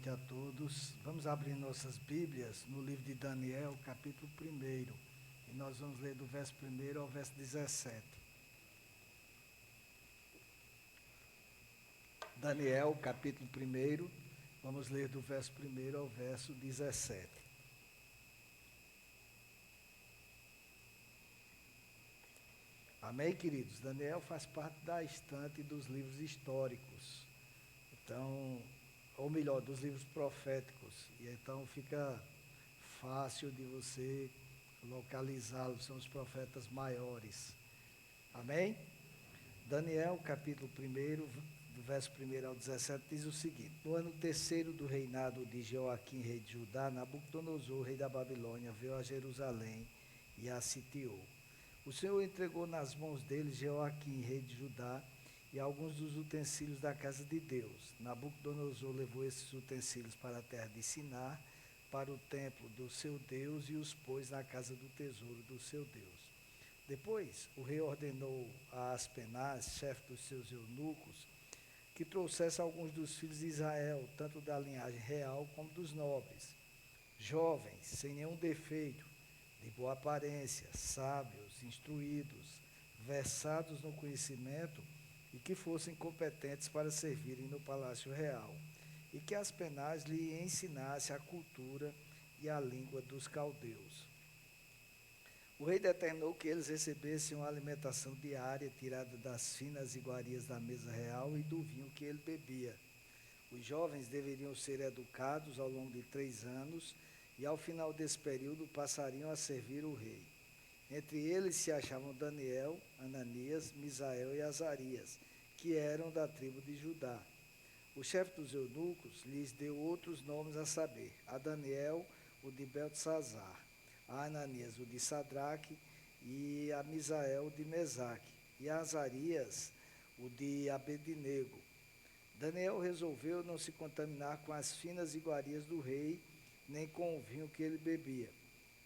noite a todos. Vamos abrir nossas Bíblias no livro de Daniel, capítulo 1. E nós vamos ler do verso 1 ao verso 17. Daniel, capítulo 1, vamos ler do verso 1 ao verso 17. Amém, queridos? Daniel faz parte da estante dos livros históricos. Então, ou melhor, dos livros proféticos. E então fica fácil de você localizá-los, são os profetas maiores. Amém? Daniel, capítulo 1, do verso 1 ao 17, diz o seguinte: No ano terceiro do reinado de Joaquim, rei de Judá, Nabucodonosor, rei da Babilônia, veio a Jerusalém e a sitiou. O Senhor entregou nas mãos deles Joaquim, rei de Judá, e alguns dos utensílios da casa de Deus. Nabucodonosor levou esses utensílios para a terra de Sinar, para o templo do seu Deus, e os pôs na casa do tesouro do seu Deus. Depois, o rei ordenou a Aspenaz, chefe dos seus eunucos, que trouxesse alguns dos filhos de Israel, tanto da linhagem real como dos nobres, jovens, sem nenhum defeito, de boa aparência, sábios, instruídos, versados no conhecimento e que fossem competentes para servirem no palácio real, e que Aspenaz lhe ensinasse a cultura e a língua dos caldeus. O rei determinou que eles recebessem uma alimentação diária tirada das finas iguarias da mesa real e do vinho que ele bebia. Os jovens deveriam ser educados ao longo de 3 anos e ao final desse período passariam a servir o rei. Entre eles se achavam Daniel, Ananias, Misael e Azarias, que eram da tribo de Judá. O chefe dos eunucos lhes deu outros nomes a saber: a Daniel, o de Beltesazar, a Ananias, o de Sadraque, e a Misael, o de Mesaque, e a Azarias, o de Abednego. Daniel resolveu não se contaminar com as finas iguarias do rei, nem com o vinho que ele bebia.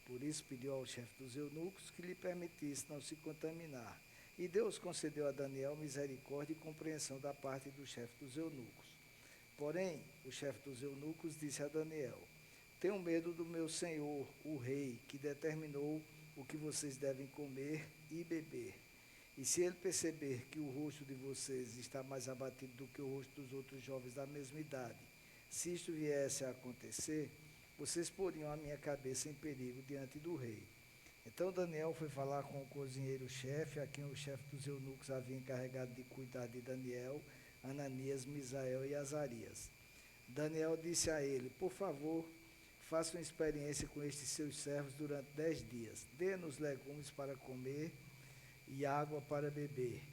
Por isso pediu ao chefe dos eunucos que lhe permitisse não se contaminar. E Deus concedeu a Daniel misericórdia e compreensão da parte do chefe dos eunucos. Porém, o chefe dos eunucos disse a Daniel: Tenho medo do meu senhor, o rei, que determinou o que vocês devem comer e beber. E se ele perceber que o rosto de vocês está mais abatido do que o rosto dos outros jovens da mesma idade, se isto viesse a acontecer, vocês poriam a minha cabeça em perigo diante do rei. Então Daniel foi falar com o cozinheiro-chefe, a quem o chefe dos eunucos havia encarregado de cuidar de Daniel, Ananias, Misael e Azarias. Daniel disse a ele: Por favor, faça uma experiência com estes seus servos durante 10 dias. Dê-nos legumes para comer e água para beber.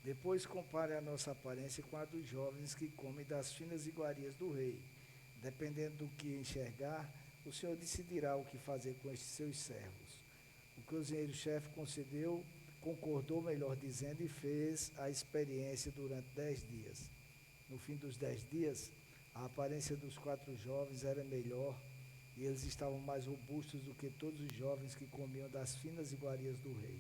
Depois compare a nossa aparência com a dos jovens que comem das finas iguarias do rei. Dependendo do que enxergar, o Senhor decidirá o que fazer com estes seus servos. O cozinheiro-chefe concordou, melhor dizendo, e fez a experiência durante 10 dias. No fim dos 10 dias, a aparência dos 4 jovens era melhor e eles estavam mais robustos do que todos os jovens que comiam das finas iguarias do rei.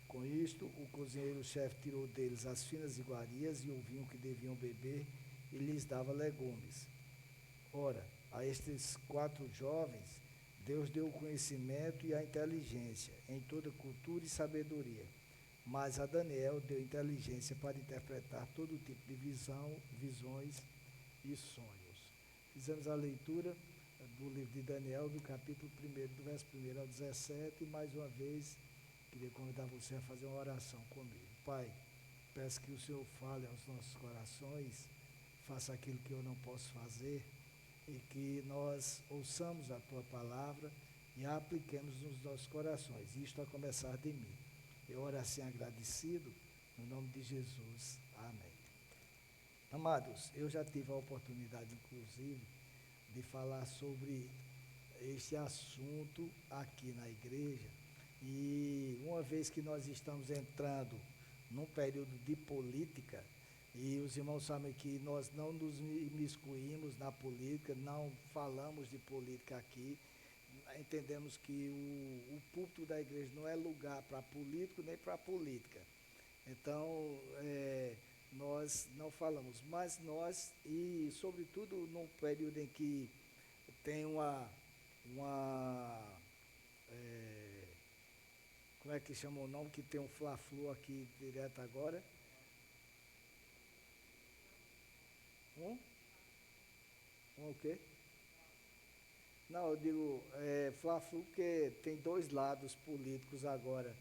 Com isto, o cozinheiro-chefe tirou deles as finas iguarias e o vinho que deviam beber e lhes dava legumes. Ora, a estes 4 jovens, Deus deu o conhecimento e a inteligência em toda cultura e sabedoria. Mas a Daniel deu inteligência para interpretar todo tipo de visões e sonhos. Fizemos a leitura do livro de Daniel, do capítulo 1, do verso 1 ao 17, e mais uma vez queria convidar você a fazer uma oração comigo. Pai, peço que o Senhor fale aos nossos corações, faça aquilo que eu não posso fazer, e que nós ouçamos a Tua palavra e a apliquemos nos nossos corações, isto a começar de mim. Eu oro assim agradecido, no nome de Jesus. Amém. Amados, eu já tive a oportunidade, inclusive, de falar sobre este assunto aqui na igreja, e uma vez que nós estamos entrando num período de política, e os irmãos sabem que nós não nos imiscuímos na política, não falamos de política aqui, entendemos que o púlpito da igreja não é lugar para político nem para política. Então, nós não falamos, mas nós, e sobretudo num período em que tem uma como é que chama o nome, que tem um Fla-Flu aqui direto agora? Um? Um o quê? Não, eu digo Fla-Flu porque tem dois lados políticos agora.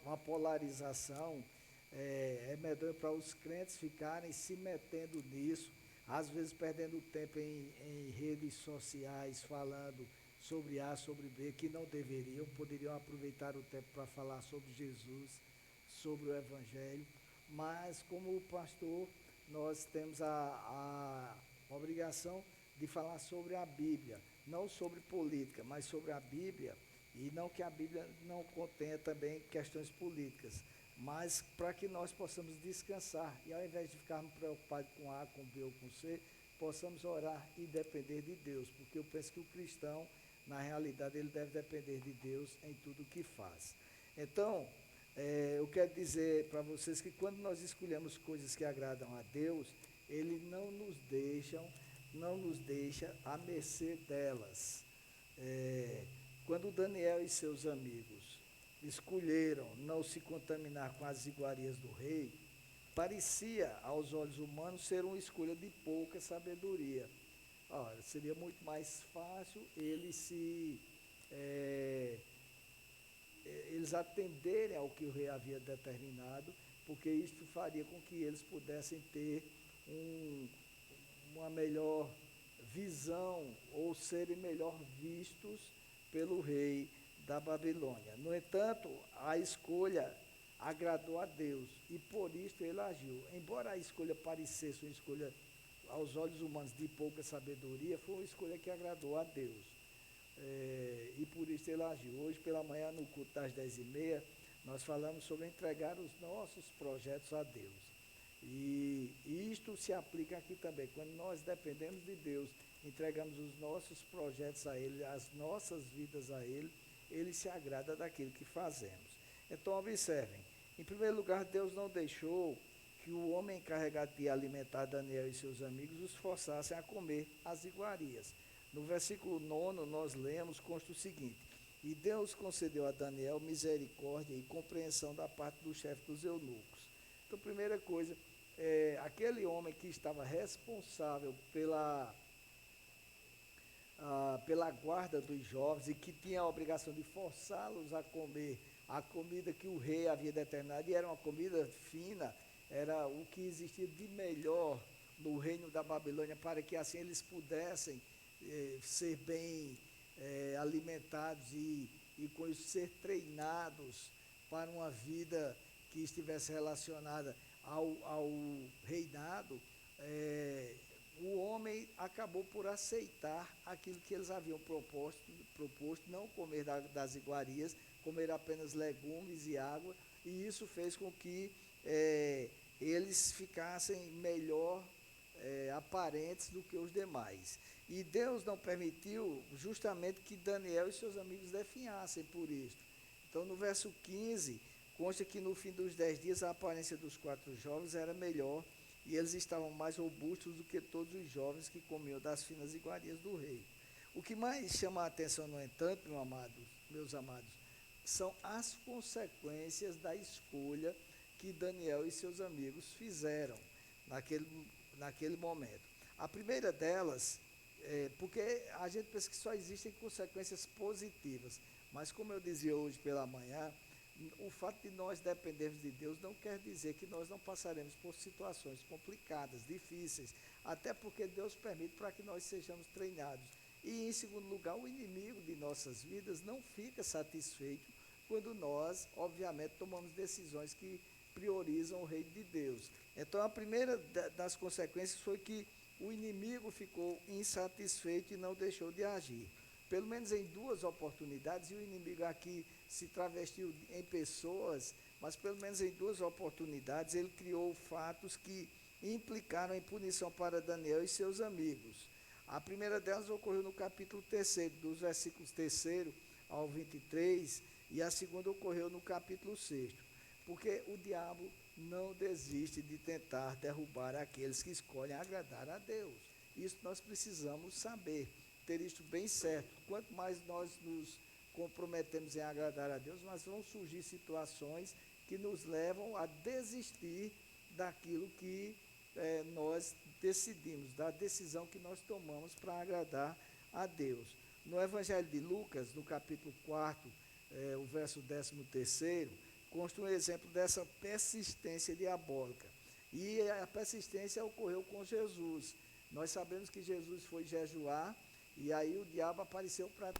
Uma polarização é medonho para os crentes ficarem se metendo nisso, às vezes perdendo tempo em redes sociais falando sobre A, sobre B, que não deveriam, poderiam aproveitar o tempo para falar sobre Jesus, sobre o Evangelho, mas como pastor, nós temos a obrigação de falar sobre a Bíblia, não sobre política, mas sobre a Bíblia, e não que a Bíblia não contenha também questões políticas, mas para que nós possamos descansar e ao invés de ficarmos preocupados com A, com B ou com C, possamos orar e depender de Deus, porque eu penso que o cristão, na realidade, ele deve depender de Deus em tudo o que faz. Então, eu quero dizer para vocês que quando nós escolhemos coisas que agradam a Deus, Ele não nos deixa à mercê delas. Quando Daniel e seus amigos escolheram não se contaminar com as iguarias do rei, parecia aos olhos humanos ser uma escolha de pouca sabedoria. Ora, seria muito mais fácil eles atenderem ao que o rei havia determinado, porque isto faria com que eles pudessem ter uma melhor visão ou serem melhor vistos pelo rei da Babilônia. No entanto, a escolha agradou a Deus e por isso ele agiu. Embora a escolha parecesse uma escolha aos olhos humanos de pouca sabedoria, foi uma escolha que agradou a Deus. E por isso ele agiu. Hoje pela manhã, no culto das 10h30, nós falamos sobre entregar os nossos projetos a Deus. E isto se aplica aqui também. Quando nós dependemos de Deus, entregamos os nossos projetos a Ele, as nossas vidas a Ele, Ele se agrada daquilo que fazemos. Então, observem, em primeiro lugar, Deus não deixou que o homem encarregado de alimentar Daniel e seus amigos os forçassem a comer as iguarias. No versículo 9, nós lemos, consta o seguinte: e Deus concedeu a Daniel misericórdia e compreensão da parte do chefe dos eunucos. Então, primeira coisa, aquele homem que estava responsável pela guarda dos jovens e que tinha a obrigação de forçá-los a comer a comida que o rei havia determinado, e era uma comida fina, era o que existia de melhor no reino da Babilônia, para que assim eles pudessem ser bem alimentados e com isso ser treinados para uma vida que estivesse relacionada ao reinado. O homem acabou por aceitar aquilo que eles haviam proposto, não comer das iguarias, comer apenas legumes e água, e isso fez com que eles ficassem melhor aparentes do que os demais. E Deus não permitiu justamente que Daniel e seus amigos definhassem por isso. Então, no verso 15, consta que no fim dos 10 dias a aparência dos 4 jovens era melhor e eles estavam mais robustos do que todos os jovens que comiam das finas iguarias do rei. O que mais chama a atenção, no entanto, meus amados, são as consequências da escolha que Daniel e seus amigos fizeram naquele momento. A primeira delas, porque a gente pensa que só existem consequências positivas, mas como eu dizia hoje pela manhã, o fato de nós dependermos de Deus não quer dizer que nós não passaremos por situações complicadas, difíceis, até porque Deus permite para que nós sejamos treinados. E, em segundo lugar, o inimigo de nossas vidas não fica satisfeito quando nós, obviamente, tomamos decisões que priorizam o reino de Deus. Então, a primeira das consequências foi que o inimigo ficou insatisfeito e não deixou de agir. Pelo menos em 2 oportunidades, e o inimigo aqui se travestiu em pessoas, mas pelo menos em 2 oportunidades ele criou fatos que implicaram em punição para Daniel e seus amigos. A primeira delas ocorreu no capítulo 3, dos versículos 3 ao 23, e a segunda ocorreu no capítulo 6, porque o diabo não desiste de tentar derrubar aqueles que escolhem agradar a Deus. Isso nós precisamos saber, ter isso bem certo. Quanto mais nós nos comprometemos em agradar a Deus, mas vão surgir situações que nos levam a desistir daquilo que nós decidimos, da decisão que nós tomamos para agradar a Deus. No Evangelho de Lucas, no capítulo 4, o verso 13º, consta um exemplo dessa persistência diabólica. E a persistência ocorreu com Jesus. Nós sabemos que Jesus foi jejuar e aí o diabo apareceu para...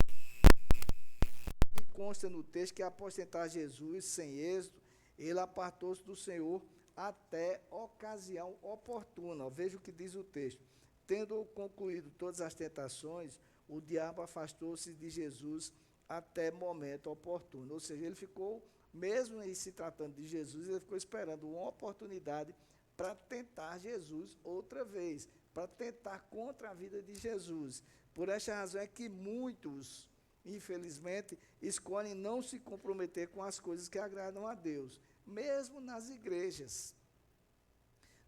E consta no texto que após tentar Jesus sem êxito, ele apartou-se do Senhor até ocasião oportuna. Veja o que diz o texto. Tendo concluído todas as tentações, o diabo afastou-se de Jesus até momento oportuno. Ou seja, ele ficou, mesmo em se tratando de Jesus, ele ficou esperando uma oportunidade para tentar Jesus outra vez, para tentar contra a vida de Jesus. Por esta razão é que muitos, infelizmente, escolhem não se comprometer com as coisas que agradam a Deus, mesmo nas igrejas,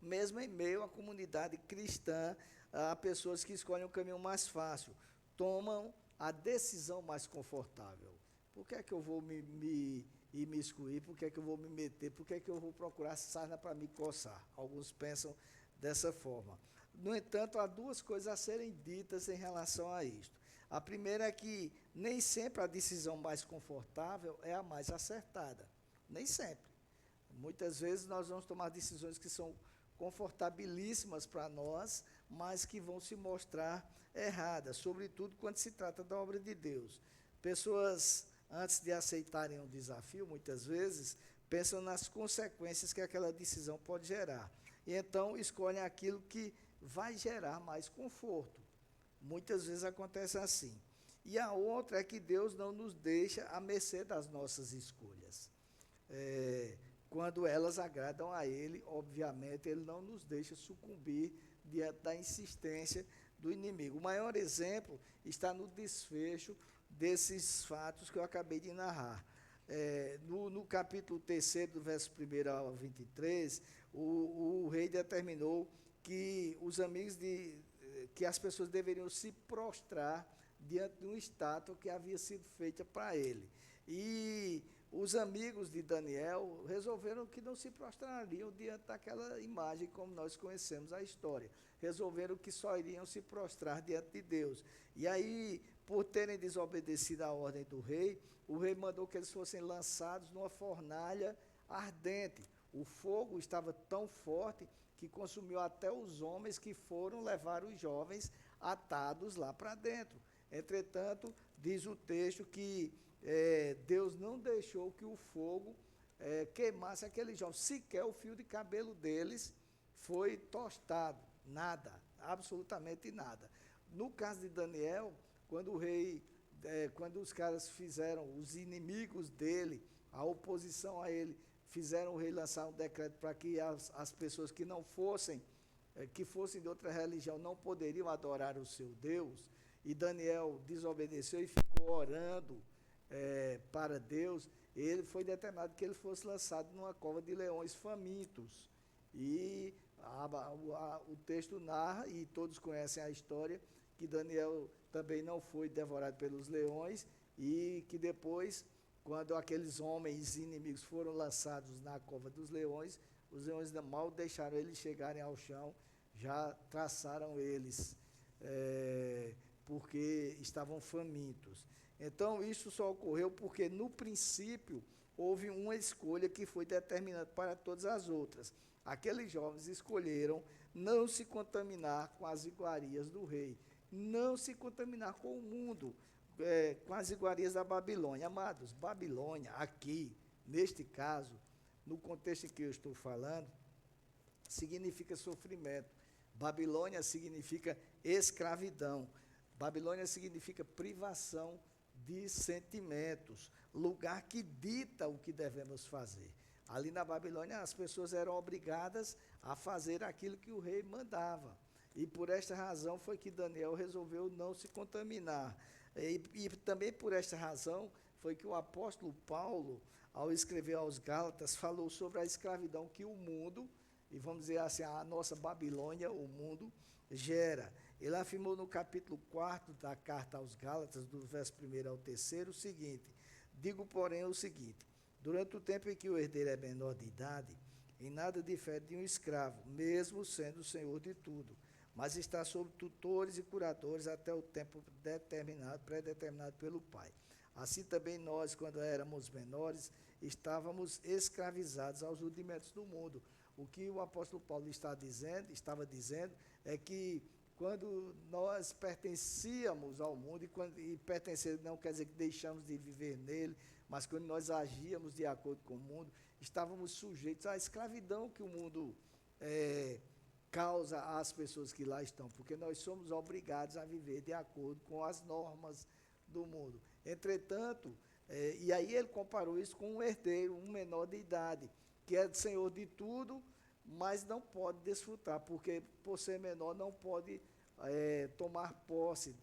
mesmo em meio à comunidade cristã, há pessoas que escolhem o caminho mais fácil, tomam a decisão mais confortável. Por que é que eu vou me imiscuir? Por que é que eu vou me meter? Por que é que eu vou procurar sarna para me coçar? Alguns pensam dessa forma. No entanto, há duas coisas a serem ditas em relação a isto. A primeira é que nem sempre a decisão mais confortável é a mais acertada. Nem sempre. Muitas vezes nós vamos tomar decisões que são confortabilíssimas para nós, mas que vão se mostrar erradas, sobretudo quando se trata da obra de Deus. Pessoas, antes de aceitarem um desafio, muitas vezes, pensam nas consequências que aquela decisão pode gerar. E então escolhem aquilo que vai gerar mais conforto. Muitas vezes acontece assim. E a outra é que Deus não nos deixa à mercê das nossas escolhas. Quando elas agradam a Ele, obviamente, Ele não nos deixa sucumbir diante da insistência do inimigo. O maior exemplo está no desfecho desses fatos que eu acabei de narrar. No capítulo 3º, do verso 1 ao 23, o rei determinou que os amigos que as pessoas deveriam se prostrar diante de uma estátua que havia sido feita para ele. E os amigos de Daniel resolveram que não se prostrariam diante daquela imagem, como nós conhecemos a história. Resolveram que só iriam se prostrar diante de Deus. E aí, por terem desobedecido a ordem do rei, o rei mandou que eles fossem lançados numa fornalha ardente. O fogo estava tão forte que consumiu até os homens que foram levar os jovens atados lá para dentro. Entretanto, diz o texto que Deus não deixou que o fogo queimasse aqueles jovens. Sequer o fio de cabelo deles foi tostado. Nada, absolutamente nada. No caso de Daniel, quando o rei, quando os caras fizeram, os inimigos dele, a oposição a ele, fizeram o rei lançar um decreto para que as pessoas que não fossem, que fossem de outra religião, não poderiam adorar o seu Deus, e Daniel desobedeceu e ficou orando para Deus, ele foi determinado que ele fosse lançado numa cova de leões famintos. E o texto narra, e todos conhecem a história, que Daniel também não foi devorado pelos leões, e que depois, quando aqueles homens inimigos foram lançados na cova dos leões, os leões mal deixaram eles chegarem ao chão, já traçaram eles, porque estavam famintos. Então, isso só ocorreu porque, no princípio, houve uma escolha que foi determinante para todas as outras. Aqueles jovens escolheram não se contaminar com as iguarias do rei, não se contaminar com o mundo, com as iguarias da Babilônia. Amados, Babilônia, aqui, neste caso, no contexto em que eu estou falando, significa sofrimento. Babilônia significa escravidão. Babilônia significa privação de sentimentos, lugar que dita o que devemos fazer. Ali na Babilônia, as pessoas eram obrigadas a fazer aquilo que o rei mandava. E por esta razão foi que Daniel resolveu não se contaminar. E também por esta razão foi que o apóstolo Paulo, ao escrever aos Gálatas, falou sobre a escravidão que o mundo, e vamos dizer assim, a nossa Babilônia, o mundo, gera. Ele afirmou no capítulo 4 da carta aos Gálatas, do verso 1 ao 3, o seguinte: digo, porém, o seguinte: durante o tempo em que o herdeiro é menor de idade, em nada difere de um escravo, mesmo sendo o senhor de tudo, mas está sob tutores e curadores até o tempo predeterminado pelo pai. Assim também nós, quando éramos menores, estávamos escravizados aos rudimentos do mundo. O que o apóstolo Paulo estava dizendo é que quando nós pertencíamos ao mundo, e pertencer não quer dizer que deixamos de viver nele, mas quando nós agíamos de acordo com o mundo, estávamos sujeitos à escravidão que o mundo causa às pessoas que lá estão, porque nós somos obrigados a viver de acordo com as normas do mundo. Entretanto, e aí ele comparou isso com um herdeiro, um menor de idade, que é senhor de tudo, mas não pode desfrutar, porque por ser menor não pode tomar posse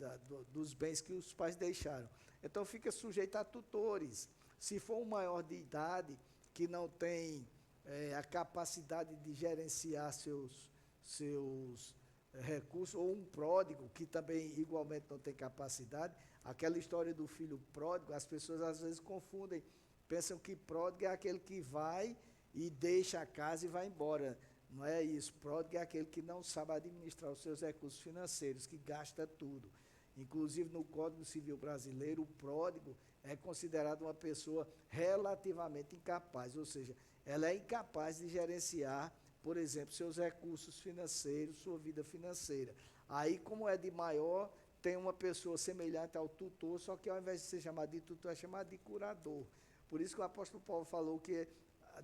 dos bens que os pais deixaram. Então fica sujeito a tutores. Se for um maior de idade, que não tem a capacidade de gerenciar seus recursos, ou um pródigo, que também igualmente não tem capacidade, aquela história do filho pródigo, as pessoas às vezes confundem, pensam que pródigo é aquele que vai e deixa a casa e vai embora. Não é isso. Pródigo é aquele que não sabe administrar os seus recursos financeiros, que gasta tudo. Inclusive, no Código Civil Brasileiro, o pródigo é considerado uma pessoa relativamente incapaz, ou seja, ela é incapaz de gerenciar, por exemplo, seus recursos financeiros, sua vida financeira. Aí, como é de maior, tem uma pessoa semelhante ao tutor, só que ao invés de ser chamado de tutor, é chamado de curador. Por isso que o apóstolo Paulo falou que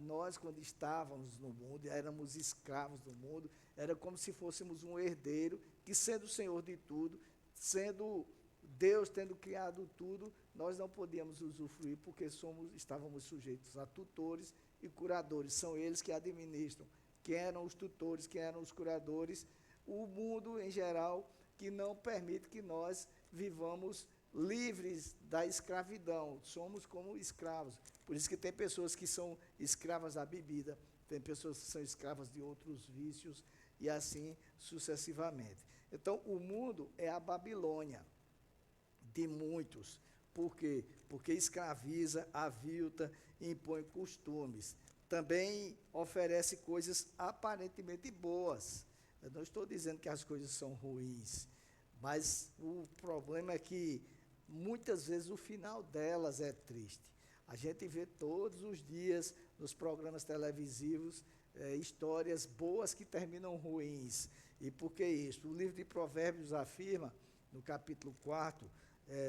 nós, quando estávamos no mundo, éramos escravos do mundo, era como se fôssemos um herdeiro, que sendo o Senhor de tudo, sendo Deus tendo criado tudo, nós não podíamos usufruir, porque estávamos sujeitos a tutores e curadores. São eles que administram. Quem eram os tutores, quem eram os curadores? O mundo, em geral, que não permite que nós vivamos livres da escravidão, somos como escravos. Por isso que tem pessoas que são escravas da bebida, tem pessoas que são escravas de outros vícios, e assim sucessivamente. Então, o mundo é a Babilônia de muitos. Por quê? Porque escraviza, avilta, impõe costumes. Também oferece coisas aparentemente boas. Eu não estou dizendo que as coisas são ruins, mas o problema é que muitas vezes o final delas é triste. A gente vê todos os dias nos programas televisivos histórias boas que terminam ruins. E por que isso? O livro de Provérbios afirma, no capítulo 4,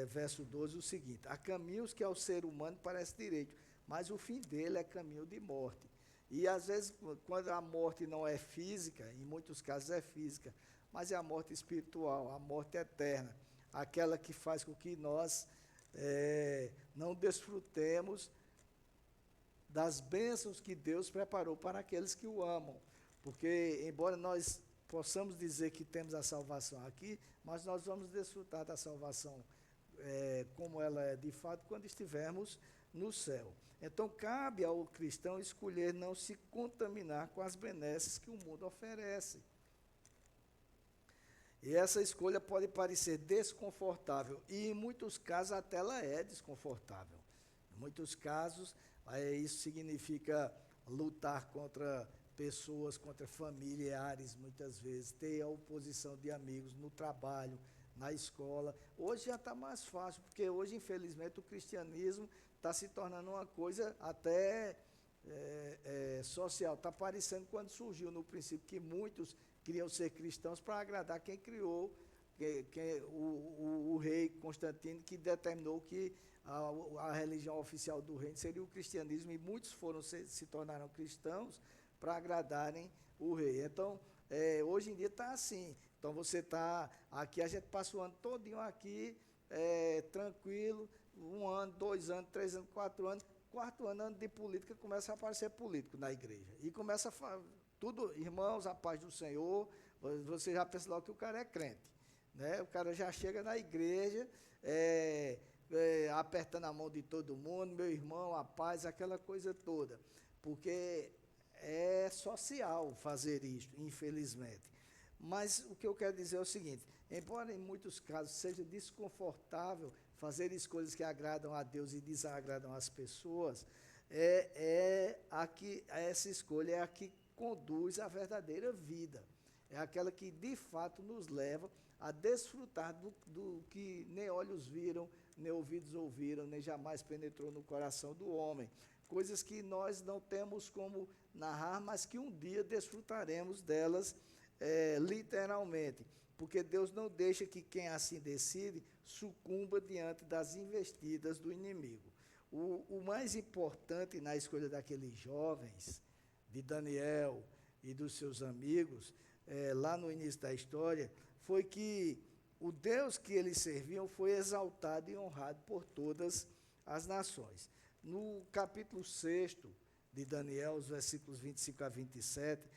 verso 12, o seguinte: há caminhos que ao ser humano parece direito, mas o fim dele é caminho de morte. E às vezes, quando a morte não é física, em muitos casos é física, mas é a morte espiritual, a morte eterna, aquela que faz com que nós não desfrutemos das bênçãos que Deus preparou para aqueles que o amam. Porque, embora nós possamos dizer que temos a salvação aqui, mas nós vamos desfrutar da salvação como ela é de fato quando estivermos no céu. Então, cabe ao cristão escolher não se contaminar com as benesses que o mundo oferece. E essa escolha pode parecer desconfortável, e em muitos casos até ela é desconfortável. Em muitos casos, isso significa lutar contra pessoas, contra familiares, muitas vezes, ter a oposição de amigos no trabalho, na escola. Hoje já está mais fácil, porque hoje, infelizmente, o cristianismo está se tornando uma coisa até social. Está parecendo quando surgiu no princípio que muitos queriam ser cristãos para agradar quem criou, o rei Constantino, que determinou que a religião oficial do reino seria o cristianismo, e muitos se tornaram cristãos para agradarem o rei. Então, hoje em dia está assim. Então, você está aqui, a gente passa o ano todinho aqui, tranquilo, 1 ano, 2 anos, 3 anos, 4 anos, quarto ano de política, começa a aparecer político na igreja. E começa a tudo, irmãos, a paz do Senhor, você já pensa logo que o cara é crente. Né? O cara já chega na igreja apertando a mão de todo mundo, meu irmão, a paz, aquela coisa toda. Porque é social fazer isto, infelizmente. Mas o que eu quero dizer é o seguinte: embora em muitos casos seja desconfortável fazer escolhas que agradam a Deus e desagradam as pessoas, essa escolha é a que conduz à verdadeira vida. É aquela que de fato nos leva a desfrutar do que nem olhos viram, nem ouvidos ouviram, nem jamais penetrou no coração do homem. Coisas que nós não temos como narrar, mas que um dia desfrutaremos delas literalmente. Porque Deus não deixa que quem assim decide sucumba diante das investidas do inimigo. O mais importante na escolha daqueles jovens, de Daniel e dos seus amigos, lá no início da história, foi que o Deus que eles serviam foi exaltado e honrado por todas as nações. No capítulo 6 de Daniel, os versículos 25 a 27,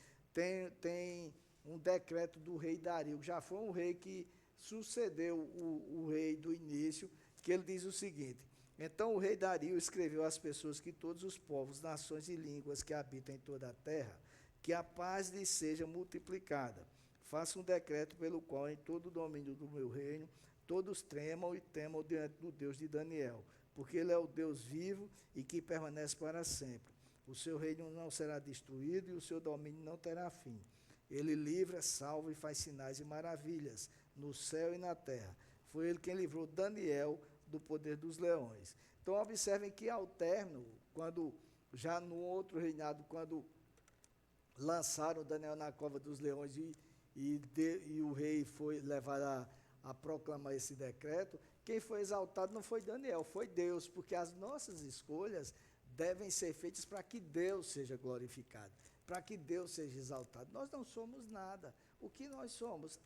tem um decreto do rei Dario, que já foi um rei que sucedeu o rei do início, que ele diz o seguinte: então o rei Dario escreveu às pessoas que todos os povos, nações e línguas que habitam em toda a terra, que a paz lhes seja multiplicada. Faça um decreto pelo qual em todo o domínio do meu reino todos tremam e temam diante do Deus de Daniel, porque ele é o Deus vivo e que permanece para sempre. O seu reino não será destruído e o seu domínio não terá fim. Ele livra, salva e faz sinais e maravilhas no céu e na terra. Foi ele quem livrou Daniel do poder dos leões. Então observem que ao término, quando já no outro reinado, quando lançaram Daniel na cova dos leões e o rei foi levar a proclamar esse decreto, quem foi exaltado não foi Daniel, foi Deus, porque as nossas escolhas devem ser feitas para que Deus seja glorificado, para que Deus seja exaltado. Nós não somos nada. O que nós somos?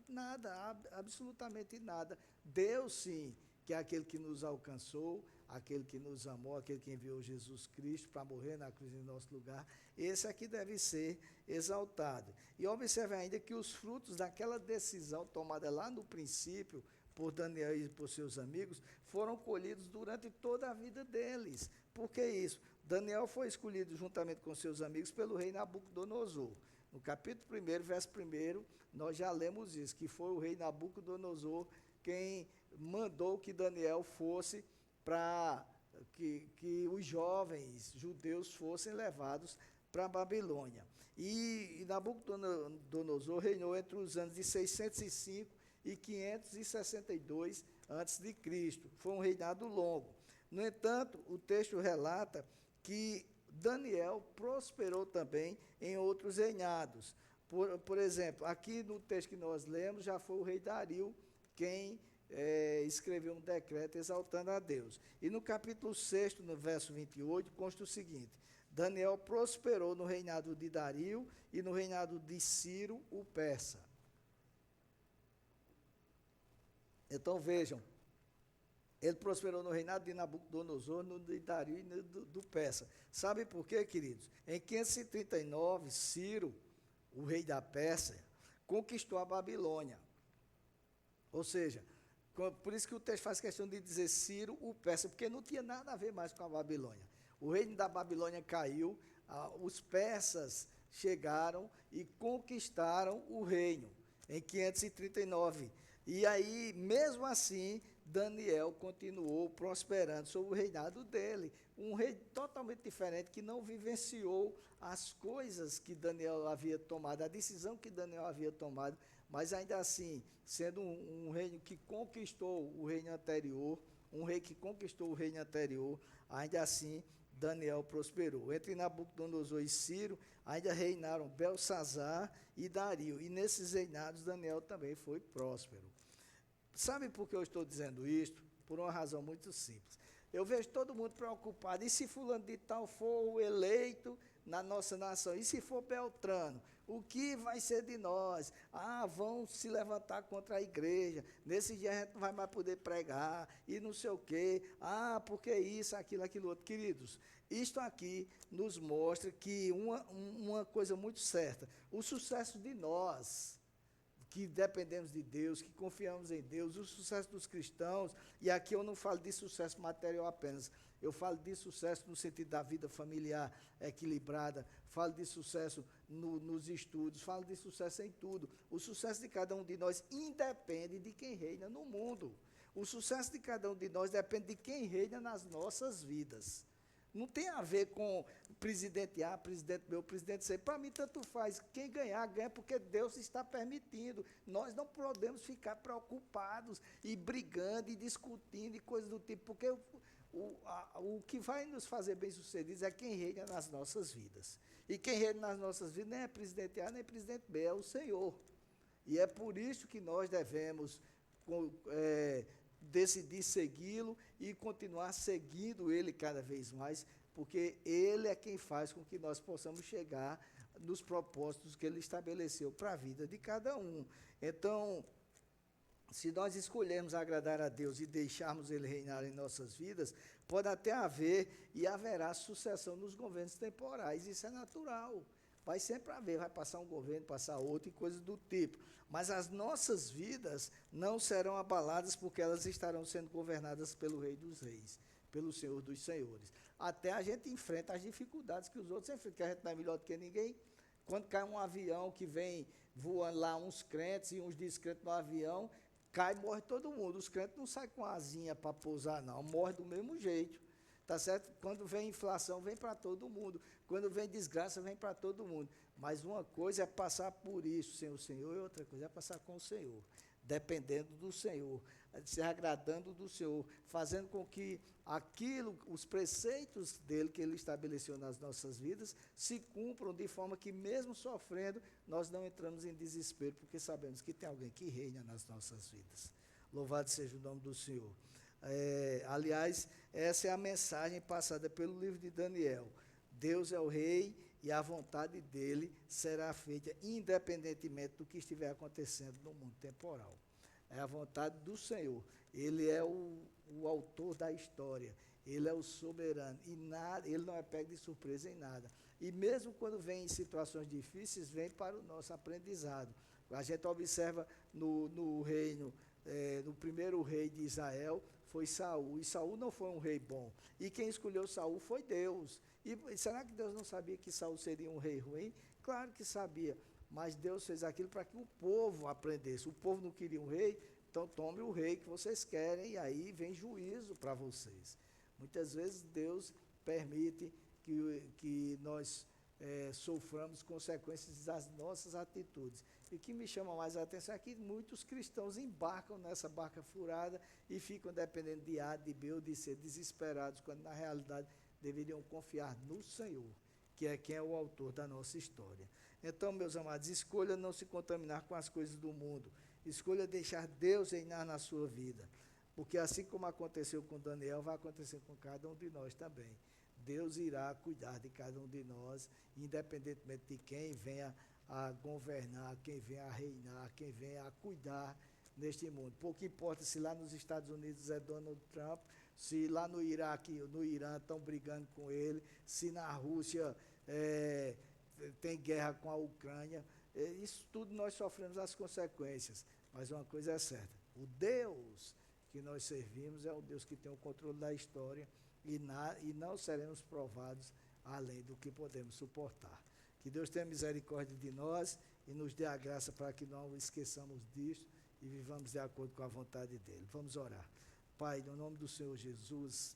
Nada, absolutamente nada. Deus, sim, que é aquele que nos alcançou, aquele que nos amou, aquele que enviou Jesus Cristo para morrer na cruz em nosso lugar, esse aqui deve ser exaltado. E observe ainda que os frutos daquela decisão tomada lá no princípio, por Daniel e por seus amigos, foram colhidos durante toda a vida deles. Por que isso? Daniel foi escolhido juntamente com seus amigos pelo rei Nabucodonosor. No capítulo 1, verso 1, nós já lemos isso, que foi o rei Nabucodonosor quem mandou que Daniel fosse para que os jovens judeus fossem levados para a Babilônia. E Nabucodonosor reinou entre os anos de 605 e 562 a.C. Foi um reinado longo. No entanto, o texto relata que Daniel prosperou também em outros reinados. Por exemplo, aqui no texto que nós lemos, já foi o rei Dario quem escreveu um decreto exaltando a Deus. E no capítulo 6, no verso 28, consta o seguinte: Daniel prosperou no reinado de Dario e no reinado de Ciro, o persa. Então vejam, ele prosperou no reinado de Nabucodonosor, no de Dario e no do persa. Sabe por quê, queridos? Em 539, Ciro, o rei da Pérsia, conquistou a Babilônia. Ou seja, por isso que o texto faz questão de dizer Ciro, o persa, porque não tinha nada a ver mais com a Babilônia. O reino da Babilônia caiu, os persas chegaram e conquistaram o reino em 539. E aí, mesmo assim, Daniel continuou prosperando sob o reinado dele. Um rei totalmente diferente, que não vivenciou as coisas que Daniel havia tomado, a decisão que Daniel havia tomado, mas ainda assim, sendo um reino que conquistou o reino anterior, um rei que conquistou o reino anterior, ainda assim, Daniel prosperou. Entre Nabucodonosor e Ciro, ainda reinaram Belsazar e Dario. E nesses reinados, Daniel também foi próspero. Sabe por que eu estou dizendo isto? Por uma razão muito simples. Eu vejo todo mundo preocupado. E se fulano de tal for o eleito na nossa nação? E se for Beltrano? O que vai ser de nós? Vão se levantar contra a igreja. Nesse dia a gente não vai mais poder pregar. E não sei o quê. Porque isso, aquilo outro. Queridos, isto aqui nos mostra que uma coisa muito certa. O sucesso de nós, que dependemos de Deus, que confiamos em Deus, o sucesso dos cristãos, e aqui eu não falo de sucesso material apenas, eu falo de sucesso no sentido da vida familiar equilibrada, falo de sucesso nos estudos, falo de sucesso em tudo. O sucesso de cada um de nós independe de quem reina no mundo. O sucesso de cada um de nós depende de quem reina nas nossas vidas. Não tem a ver com presidente A, presidente B, presidente C. Para mim, tanto faz. Quem ganhar, ganha porque Deus está permitindo. Nós não podemos ficar preocupados e brigando e discutindo e coisas do tipo, porque o que vai nos fazer bem-sucedidos é quem reina nas nossas vidas. E quem reina nas nossas vidas nem é presidente A, nem presidente B, é o Senhor. E é por isso que nós devemos decidir segui-lo e continuar seguindo ele cada vez mais, porque ele é quem faz com que nós possamos chegar nos propósitos que ele estabeleceu para a vida de cada um. Então, se nós escolhermos agradar a Deus e deixarmos ele reinar em nossas vidas, pode até haver e haverá sucessão nos governos temporais, isso é natural. Vai sempre haver, vai passar um governo, passar outro e coisas do tipo. Mas as nossas vidas não serão abaladas porque elas estarão sendo governadas pelo Rei dos Reis, pelo Senhor dos Senhores. Até a gente enfrenta as dificuldades que os outros enfrentam, que a gente não é melhor do que ninguém. Quando cai um avião que vem voando lá uns crentes e uns descrentes no avião, cai e morre todo mundo. Os crentes não saem com asinha para pousar, não, morre do mesmo jeito. Tá certo? Quando vem inflação, vem para todo mundo. Quando vem desgraça, vem para todo mundo. Mas uma coisa é passar por isso sem o Senhor, e outra coisa é passar com o Senhor, dependendo do Senhor, se agradando do Senhor, fazendo com que aquilo, os preceitos dele que ele estabeleceu nas nossas vidas, se cumpram de forma que, mesmo sofrendo, nós não entramos em desespero, porque sabemos que tem alguém que reina nas nossas vidas. Louvado seja o nome do Senhor. Aliás, essa é a mensagem passada pelo livro de Daniel. Deus é o rei e a vontade dele será feita independentemente do que estiver acontecendo no mundo temporal. É a vontade do Senhor. Ele é o autor da história. Ele é o soberano. E nada, ele não é pego de surpresa em nada. E mesmo quando vem em situações difíceis, vem para o nosso aprendizado. A gente observa no reino, no primeiro rei de Israel, foi Saul, e Saul não foi um rei bom, e quem escolheu Saul foi Deus. E será que Deus não sabia que Saul seria um rei ruim? Claro que sabia, mas Deus fez aquilo para que o povo aprendesse. O povo não queria um rei, então tome o rei que vocês querem, e aí vem juízo para vocês. Muitas vezes Deus permite que nós soframos consequências das nossas atitudes. E o que me chama mais a atenção é que muitos cristãos embarcam nessa barca furada e ficam dependendo de A, de B ou de C, desesperados, quando na realidade deveriam confiar no Senhor, que é quem é o autor da nossa história. Então, meus amados, escolha não se contaminar com as coisas do mundo, escolha deixar Deus reinar na sua vida, porque assim como aconteceu com Daniel, vai acontecer com cada um de nós também. Deus irá cuidar de cada um de nós, independentemente de quem venha a governar, quem venha a reinar, quem venha a cuidar neste mundo. Pouco importa se lá nos Estados Unidos é Donald Trump, se lá no Iraque, no Irã estão brigando com ele, se na Rússia tem guerra com a Ucrânia, isso tudo nós sofremos as consequências. Mas uma coisa é certa, o Deus que nós servimos é o Deus que tem o controle da história, e não seremos provados além do que podemos suportar. Que Deus tenha misericórdia de nós e nos dê a graça para que não esqueçamos disso e vivamos de acordo com a vontade dele. Vamos orar. Pai, no nome do Senhor Jesus,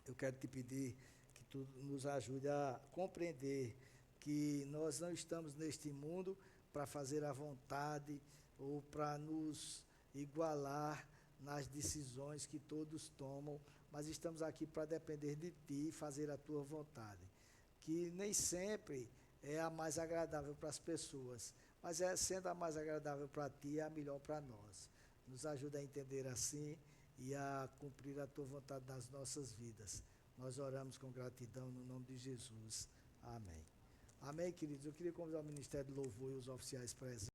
eu quero te pedir que tu nos ajude a compreender que nós não estamos neste mundo para fazer a vontade ou para nos igualar nas decisões que todos tomam, mas estamos aqui para depender de Ti e fazer a Tua vontade, que nem sempre é a mais agradável para as pessoas, mas sendo a mais agradável para Ti, é a melhor para nós. Nos ajuda a entender assim e a cumprir a Tua vontade nas nossas vidas. Nós oramos com gratidão no nome de Jesus. Amém. Amém, queridos. Eu queria convidar o Ministério do Louvor e os oficiais presentes.